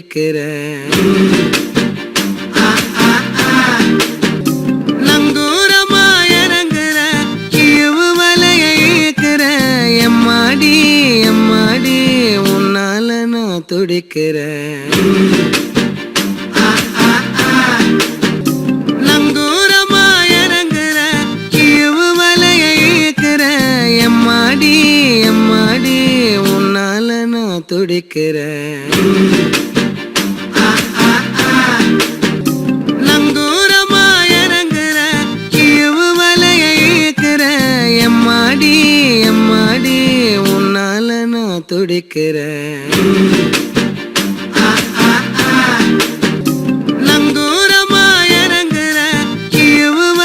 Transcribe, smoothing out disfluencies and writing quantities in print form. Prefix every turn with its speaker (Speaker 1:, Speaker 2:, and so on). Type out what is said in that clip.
Speaker 1: துடிக்கிறேன். நங்கூரமா இறங்குற இவு வலைய ஈக்குற எம்மாடி எம்மாடி உன்னால நான் துடிக்கிறேன். நங்கூரமா இறங்குற இவு வலைய ஈக்குற எம்மாடி எம்மாடி உன்னால நான் துடிக்கிறேன். நங்கூரமா இறங்குற இவு வலைய ஈக்குற எம்மாடி எம்மாடி உன்னால நான் துடிக்கிறேன்.